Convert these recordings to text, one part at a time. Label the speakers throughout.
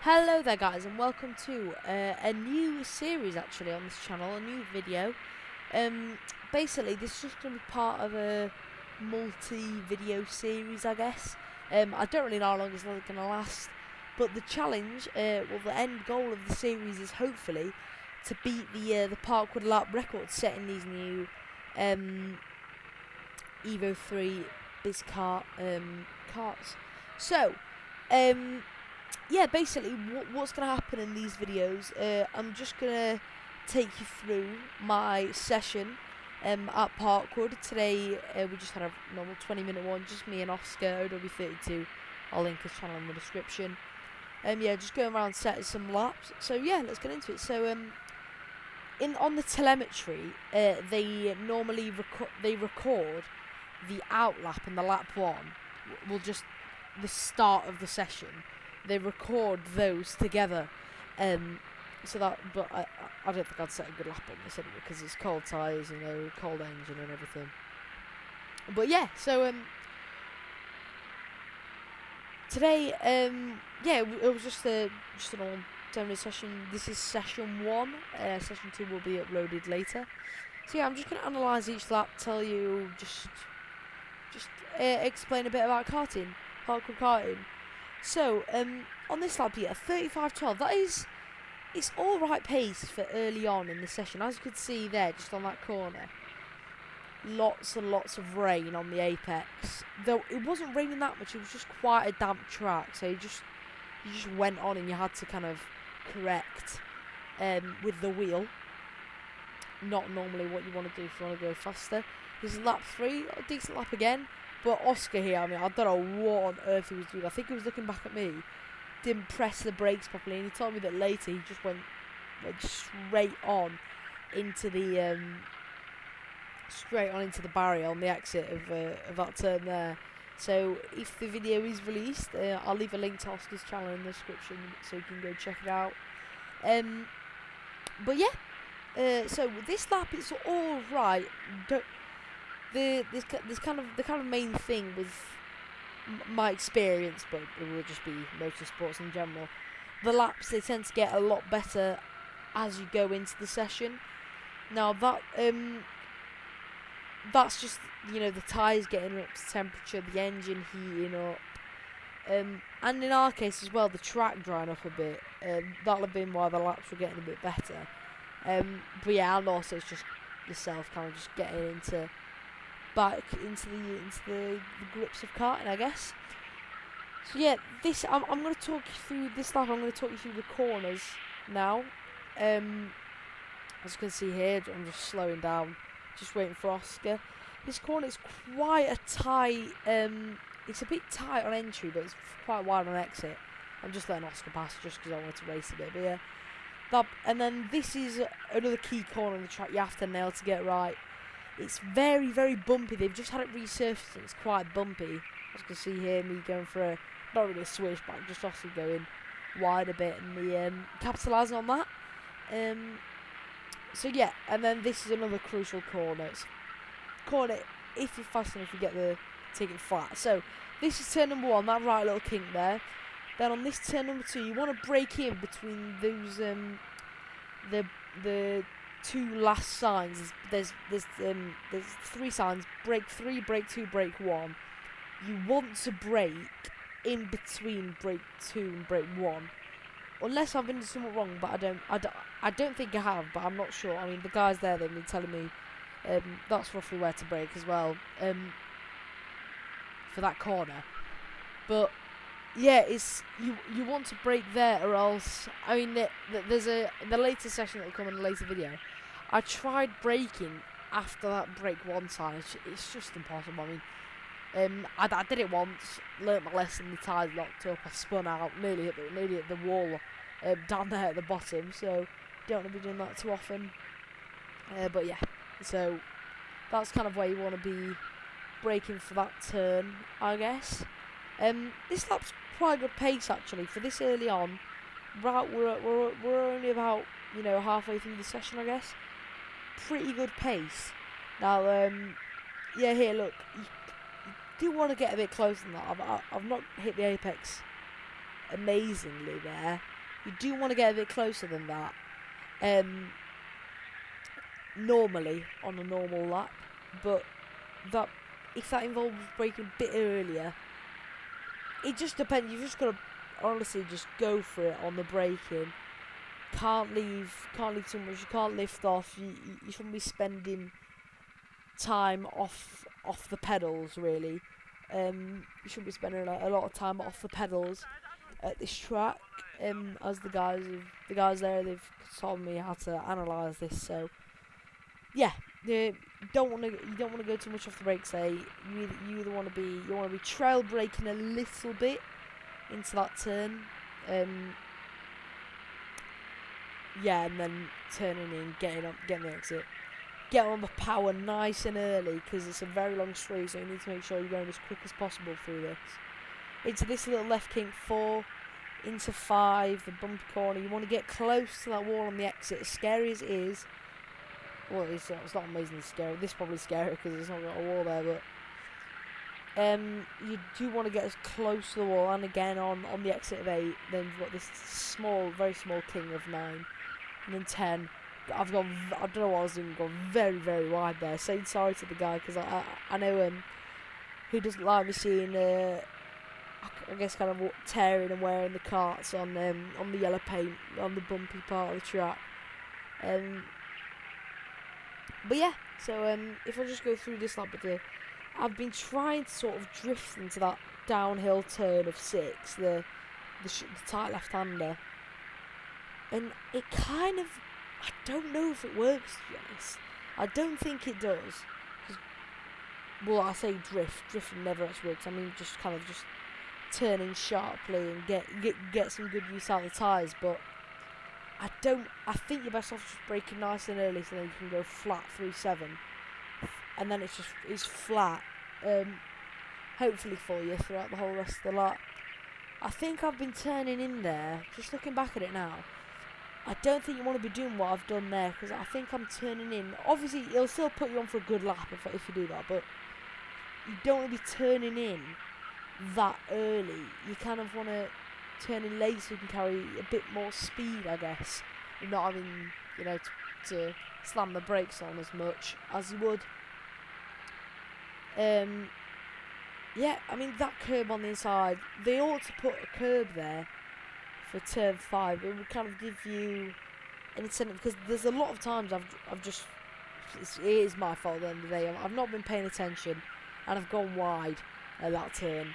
Speaker 1: Hello there guys, and welcome to a new series actually on this channel, a new video. Basically this is just going to be part of a multi-video series, I guess. I don't really know how long it's going to last, but the challenge, the end goal of the series is hopefully to beat the parkour lap record set in these new Evo 3 Biz Kart carts. So, yeah, basically what's going to happen in these videos, I'm just going to take you through my session at Parkwood. Today we just had a normal 20-minute one, just me and Oscar, OW32. I'll link his channel in the description. Yeah, just going around setting some laps. So yeah, let's get into it. So on the telemetry, they normally record the out lap and the lap one. Will just the start of the session. They record those together, so that. But I don't think I'd set a good lap on this anyway because it's cold tyres, cold engine and everything. But yeah, so today, yeah, it was just a normal 10-minute session. This is session 1. Session 2 will be uploaded later. So yeah, I'm just gonna analyse each lap, tell you just explain a bit about karting, parkour karting. So, on this lap here, 35.12, it's alright pace for early on in the session. As you can see there, just on that corner, lots and lots of rain on the apex. Though it wasn't raining that much, it was just quite a damp track, so you just went on and you had to kind of correct with the wheel. Not normally what you want to do if you want to go faster. This is lap 3, a decent lap again. But Oscar here, I mean, I don't know what on earth he was doing. I think he was looking back at me, didn't press the brakes properly, and he told me that later he just went straight on into the barrier on the exit of that turn there. So if the video is released, I'll leave a link to Oscar's channel in the description so you can go check it out. But yeah, so this lap it's all right. The kind of main thing with my experience, but it will just be motorsports in general. The laps they tend to get a lot better as you go into the session. Now that's just the tyres getting up to temperature, the engine heating up, and in our case as well, the track drying up a bit. That'll have been why the laps were getting a bit better. But yeah, and also it's just yourself kind of just getting back into the grips of karting, I guess. So yeah, I'm going to talk you through this lap. I'm going to talk you through the corners now. As you can see here, I'm just slowing down, just waiting for Oscar. This corner is quite a tight. It's a bit tight on entry, but it's quite wide on exit. I'm just letting Oscar pass just because I wanted to race a bit. But yeah, and then this is another key corner on the track. You have to nail to get right. It's very, very bumpy. They've just had it resurfaced and it's quite bumpy. As you can see here, me going for not really a switchback, just Oscar going wide a bit and me capitalising on that. So yeah, and then this is another crucial corner. Corner, if you're fast enough, you get the ticket flat. So this is turn number 1, that right little kink there. Then on this turn number 2, you want to break in between those the two last signs. There's 3 signs: break 3, break 2, break 1. You want to break in between break 2 and break 1, unless I've been doing something wrong. But I don't think I have, but I'm not sure. I mean, the guys there, they've been telling me that's roughly where to break as well for that corner. But yeah, it's you want to break there, or else I mean there's in the later session that will come in a later video. I tried braking after that break 1 sign. It's just impossible. I mean, I did it once, learnt my lesson. The tyres locked up. I spun out, nearly hit the wall down there at the bottom. So don't want to be doing that too often. But yeah, so that's kind of where you want to be braking for that turn, I guess. This lap's quite a good pace actually for this early on. We're only about halfway through the session, I guess. Pretty good pace. Now, yeah, here look, you do want to get a bit closer than that. I've not hit the apex amazingly there. You do want to get a bit closer than that. Normally on a normal lap, but that if that involves braking a bit earlier, it just depends. You've just got to honestly just go for it on the braking. Can't leave too much. You can't lift off. You shouldn't be spending time off the pedals really. You shouldn't be spending a lot of time off the pedals at this track. As the guys there, they've told me how to analyse this. So yeah, you don't want to go too much off the brakes there. You either want to be trail braking a little bit into that turn, yeah, and then turning in, getting the exit, get on the power nice and early because it's a very long straight, so you need to make sure you're going as quick as possible through this. Into this little left kink 4, into 5, the bumpy corner. You want to get close to that wall on the exit, as scary as it is. Well, it's not amazingly scary. This is probably scary because it's not got a wall there, but you do want to get as close to the wall. And again, on the exit of 8, then you've got this very small king of 9, and then 10. I don't know what I was doing. Gone very, very wide there. Saying sorry to the guy because I know who doesn't like me seeing I guess kind of tearing and wearing the carts on the yellow paint on the bumpy part of the track. But yeah, so if I just go through this lap bit, I've been trying to sort of drift into that downhill turn of 6, the tight left-hander, and it kind of, I don't know if it works, to be honest. I don't think it does. Well, I say drifting never actually works. I mean, just kind of just turning sharply and get some good use out of the tyres, but I think you're best off just braking nice and early so then you can go flat through 7, and then it's flat, hopefully for you throughout the whole rest of the lap. I think I've been turning in there, just looking back at it now. I don't think you want to be doing what I've done there because I think I'm turning in. Obviously, it'll still put you on for a good lap if you do that, but you don't want to be turning in that early. You kind of want to turn in late so you can carry a bit more speed, I guess. You're not having, to slam the brakes on as much as you would. Yeah, I mean, that curb on the inside, they ought to put a curb there for turn 5. It would kind of give you an incentive because there's a lot of times I've just, it is my fault at the end of the day. I've not been paying attention and I've gone wide at that turn.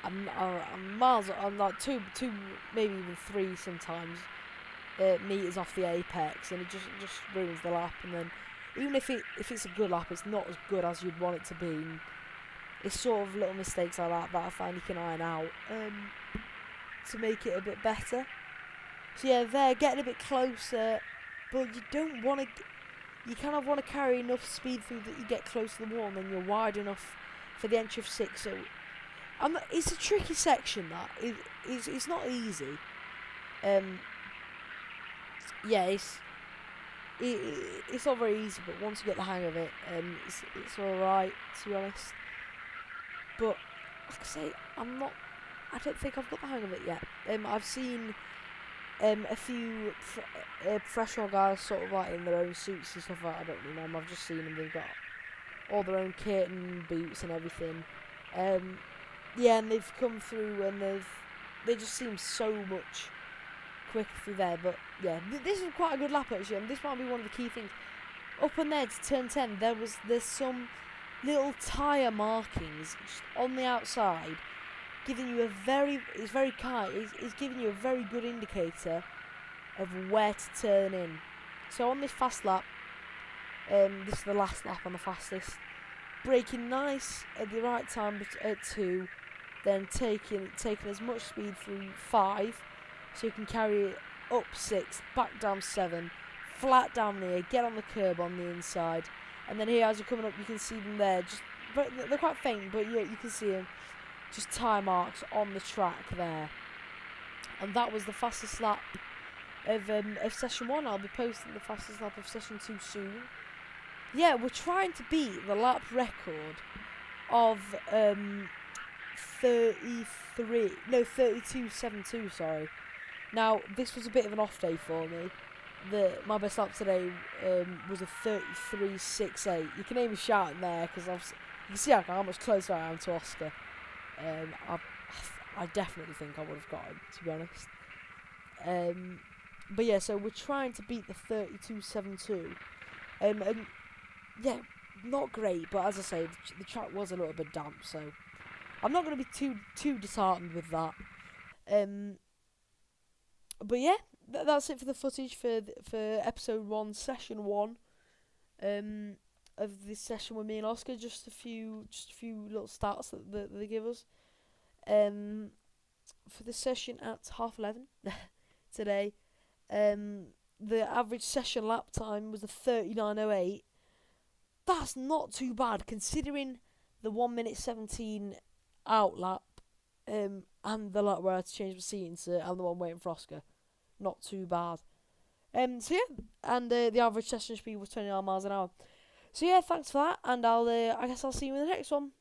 Speaker 1: I'm miles. I'm like two, maybe even 3 sometimes meters off the apex, and it just ruins the lap. And then even if it's a good lap, it's not as good as you'd want it to be. And it's sort of little mistakes like that I find you can iron out to make it a bit better. So yeah, they're getting a bit closer, but you don't want to. You kind of want to carry enough speed through that you get close to the wall, and then you're wide enough for the entry of 6. So it's a tricky section. That it's not easy. Yeah, it's not very easy, but once you get the hang of it, it's all right, to be honest. But like I say, I don't think I've got the hang of it yet. I've seen a few professional guys sort of like in their own suits and stuff like that. I don't really know them. I've just seen them. They've got all their own kit and boots and everything. Yeah, and they've come through and they just seem so much quicker through there. But yeah, this is quite a good lap actually, and this might be one of the key things. Up on there to turn 10, there's some little tyre markings just on the outside, giving you it's very kind. It's giving you a very good indicator of where to turn in. So on this fast lap, this is the last lap on the fastest. Braking nice at the right time at 2, then taking as much speed through 5, so you can carry it up 6, back down 7, flat down there, get on the curb on the inside, and then here as you're coming up, you can see them there. But they're quite faint, but you can see them. Just tyre marks on the track there, and that was the fastest lap of session 1. I'll be posting the fastest lap of session 2 soon. Yeah, we're trying to beat the lap record of 32.72, sorry. Now, this was a bit of an off day for me. My best lap today was a 33.68. You can hear me shouting there because you can see how much closer I am to Oscar. I definitely think I would have got him, to be honest. But yeah, so we're trying to beat the 32.72. And yeah, not great, but as I say, the track was a little bit damp, so I'm not going to be too disheartened with that. But yeah, that's it for the footage for episode 1, session 1. Of this session with me and Oscar. Just a few little stats that they give us. For the session at 11:30 today, the average session lap time was a 39.08. That's not too bad considering the 1 minute 17 out lap, and the lap where I had to change my seating to and the one waiting for Oscar. Not too bad. So yeah, and the average session speed was 29 miles an hour. So yeah, thanks for that, and I guess I'll see you in the next one.